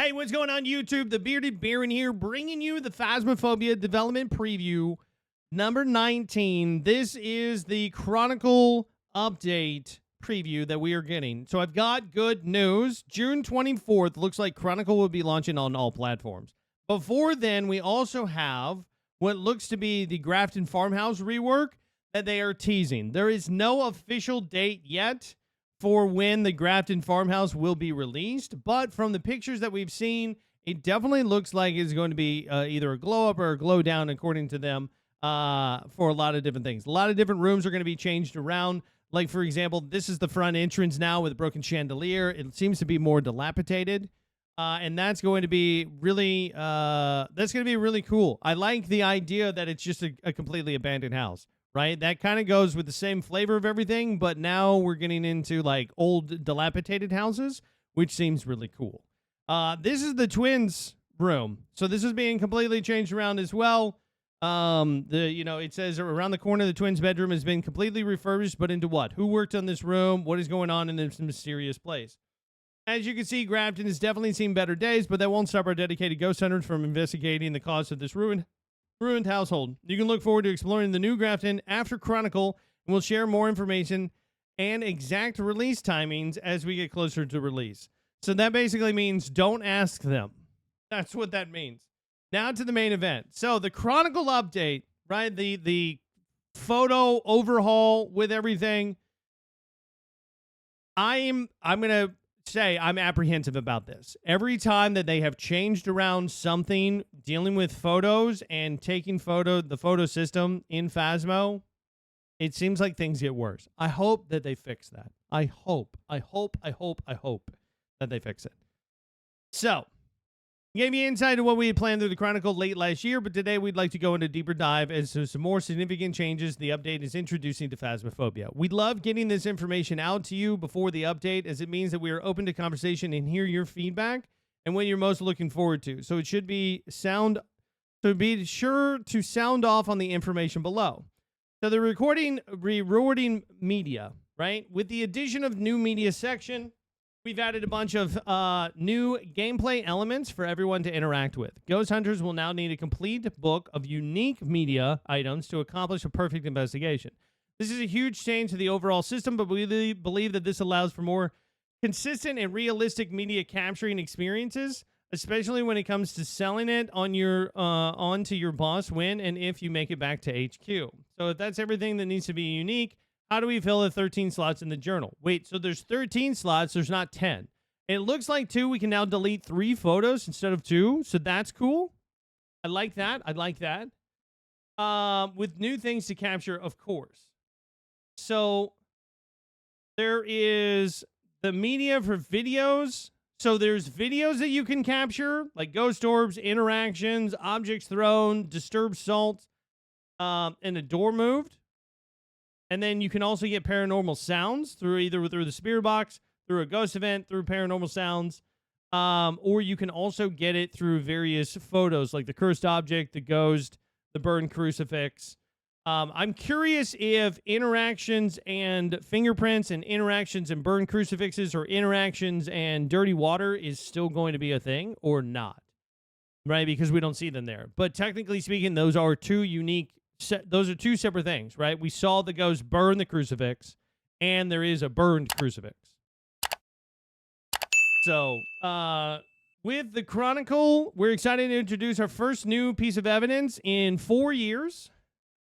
Hey, what's going on, YouTube? The Bearded Baron here, bringing you the Phasmophobia development preview number 19. This is the Chronicle update preview that we are getting. So I've got good news. June 24th, looks like Chronicle will be launching on all platforms. Before then, we also have what looks to be the Grafton Farmhouse rework that they are teasing. There is no official date yet for when the Grafton Farmhouse will be released, but from the pictures that we've seen, it definitely looks like it's going to be either a glow up or a glow down, according to them, for a lot of different things. A lot of different rooms are going to be changed around. Like, for example, this is the front entrance now with a broken chandelier. It seems to be more dilapidated, and that's going to be really cool. I like the idea that it's just a completely abandoned house. Right? That kind of goes with the same flavor of everything, but now we're getting into like old dilapidated houses, which seems really cool. This is the twins' room. So this is being completely changed around as well. It says around the corner, the twins' bedroom has been completely refurbished, but into what? Who worked on this room? What is going on in this mysterious place? As you can see, Grafton has definitely seen better days, but that won't stop our dedicated ghost hunters from investigating the cause of this ruined household. You can look forward to exploring the new Grafton after Chronicle, and we'll share more information and exact release timings as we get closer to release. So that basically means don't ask them. That's what that means. Now to the main event. So the Chronicle update, right? The photo overhaul with everything. I'm gonna say I'm apprehensive about this. Every time that they have changed around something dealing with photos and taking the photo system in Phasmo, it seems like things get worse. I hope that they fix that. I hope that they fix it. So, gave you insight to what we had planned through the Chronicle late last year, but today we'd like to go into a deeper dive as to some more significant changes the update is introducing to Phasmophobia. We love getting this information out to you before the update, as it means that we are open to conversation and hear your feedback and what you're most looking forward to. So it should be sure to sound off on the information below. So the rewarding media, right? With the addition of new media section, we've added a bunch of new gameplay elements for everyone to interact with. Ghost hunters will now need a complete book of unique media items to accomplish a perfect investigation. This is a huge change to the overall system, but we believe that this allows for more consistent and realistic media capturing experiences, especially when it comes to selling it onto your boss when and if you make it back to HQ. So if that's everything that needs to be unique, how do we fill the 13 slots in the journal? Wait, so there's 13 slots, there's not 10. It looks like 2, we can now delete 3 photos instead of 2, so that's cool. I like that. With new things to capture, of course. So there is the media for videos. So there's videos that you can capture, like ghost orbs, interactions, objects thrown, disturbed salt, and a door moved. And then you can also get paranormal sounds through the spirit box, through a ghost event, through paranormal sounds, or you can also get it through various photos like the cursed object, the ghost, the burned crucifix. I'm curious if interactions and fingerprints and interactions and burned crucifixes or interactions and dirty water is still going to be a thing or not, right? Because we don't see them there. But technically speaking, those are two separate things, right? We saw the ghost burn the crucifix, and there is a burned crucifix. So, with the Chronicle, we're excited to introduce our first new piece of evidence in 4 years.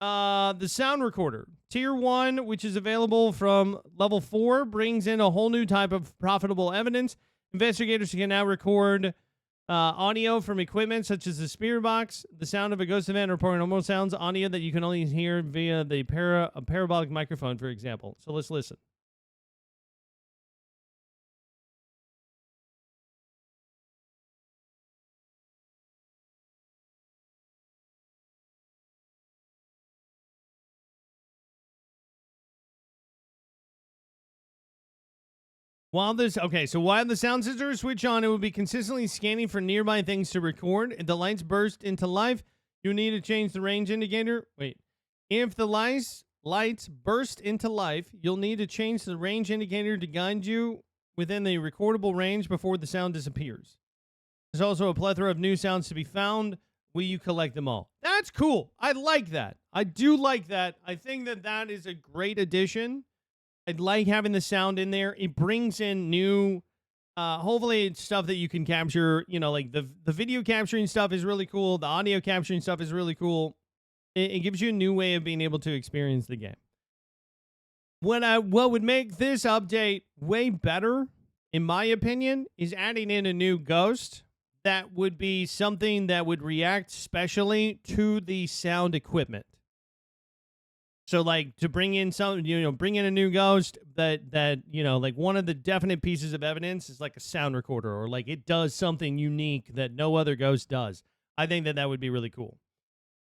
The sound recorder. Tier 1, which is available from level 4, brings in a whole new type of profitable evidence. Investigators can now record audio from equipment such as the spirit box, the sound of a ghost event, or paranormal sounds, audio that you can only hear via the parabolic microphone, for example. So let's listen. While the sound sensor is switched on, it will be consistently scanning for nearby things to record. If the lights burst into life, you need to change the range indicator. If the lights burst into life, you'll need to change the range indicator to guide you within the recordable range before the sound disappears. There's also a plethora of new sounds to be found. Will you collect them all? That's cool. I like that. I do like that. I think that that is a great addition. I'd like having the sound in there. It brings in new, hopefully it's stuff that you can capture. You know, like the video capturing stuff is really cool. The audio capturing stuff is really cool. It gives you a new way of being able to experience the game. What would make this update way better, in my opinion, is adding in a new ghost that would be something that would react specially to the sound equipment. So, like, to bring in bring in a new ghost that, like one of the definite pieces of evidence is like a sound recorder, or like it does something unique that no other ghost does. I think that would be really cool.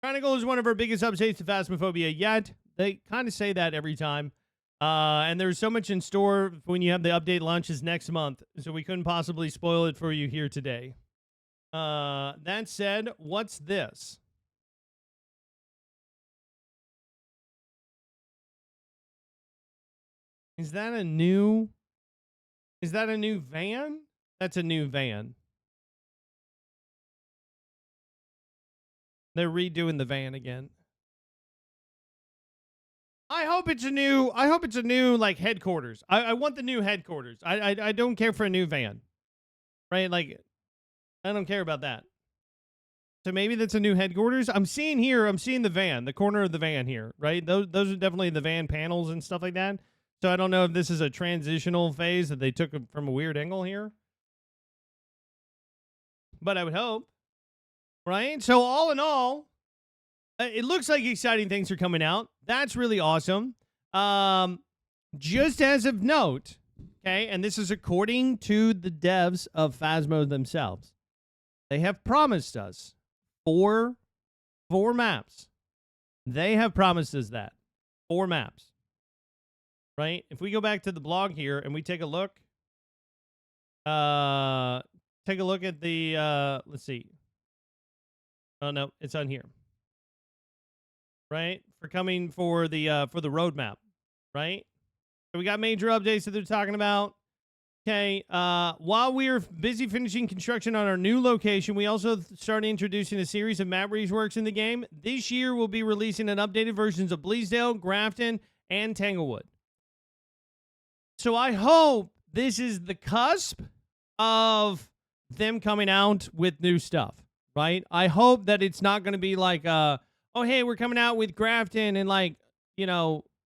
Chronicle is one of our biggest updates to Phasmophobia yet. They kind of say that every time. And there's so much in store when you have the update launches next month, so we couldn't possibly spoil it for you here today. That said, what's this? Is that a new van? That's a new van. They're redoing the van again. I hope it's a new like headquarters. I want the new headquarters. I don't care for a new van. Right? Like, I don't care about that. So maybe that's a new headquarters. I'm seeing the van, the corner of the van here, right? Those are definitely the van panels and stuff like that. So I don't know if this is a transitional phase that they took from a weird angle here. But I would hope. Right? So all in all, it looks like exciting things are coming out. That's really awesome. Just as of note, okay, and this is according to the devs of Phasmo themselves, they have promised us four maps. They have promised us that. 4 maps. Right? If we go back to the blog here and we take a look, at the, let's see. Oh, no, it's on here. Right? For the roadmap. Right? So we got major updates that they're talking about. Okay, while we are busy finishing construction on our new location, we also started introducing a series of map reworks in the game. This year, we'll be releasing an updated versions of Bleasdale, Grafton, and Tanglewood. So I hope this is the cusp of them coming out with new stuff, right? I hope that it's not going to be like, oh, hey, we're coming out with Grafton in like,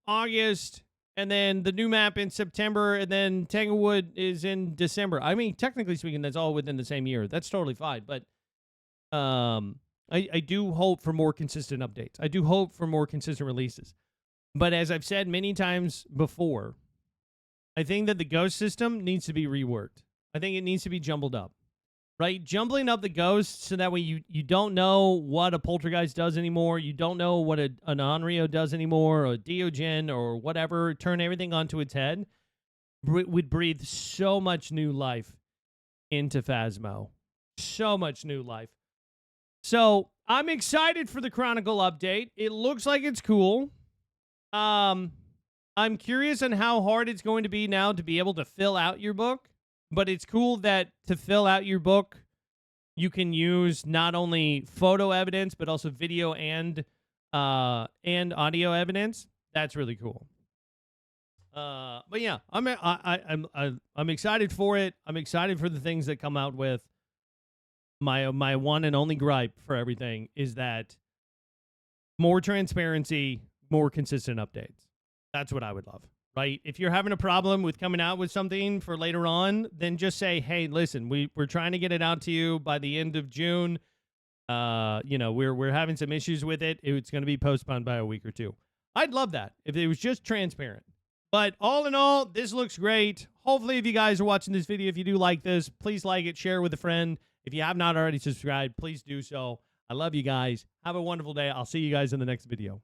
August, and then the new map in September, and then Tanglewood is in December. I mean, technically speaking, that's all within the same year. That's totally fine. But I do hope for more consistent updates. I do hope for more consistent releases. But as I've said many times before, I think that the ghost system needs to be reworked. I think it needs to be jumbled up. Right? Jumbling up the ghosts so that way you don't know what a poltergeist does anymore. You don't know what an Onryo does anymore, or a Diogen, or whatever. Turn everything onto its head. Would breathe so much new life into Phasmo. So much new life. So I'm excited for the Chronicle update. It looks like it's cool. I'm curious on how hard it's going to be now to be able to fill out your book. But it's cool that to fill out your book, you can use not only photo evidence but also video and audio evidence. That's really cool. But yeah, I'm excited for it. I'm excited for the things that come out with. My one and only gripe for everything is that more transparency, more consistent updates. That's what I would love. Right? If you're having a problem with coming out with something for later on, then just say, hey, listen, we're trying to get it out to you by the end of June. We're having some issues with it. It's going to be postponed by a week or two. I'd love that if it was just transparent. But all in all, this looks great. Hopefully, if you guys are watching this video, if you do like this, please like it, share it with a friend. If you have not already subscribed, please do so. I love you guys. Have a wonderful day. I'll see you guys in the next video.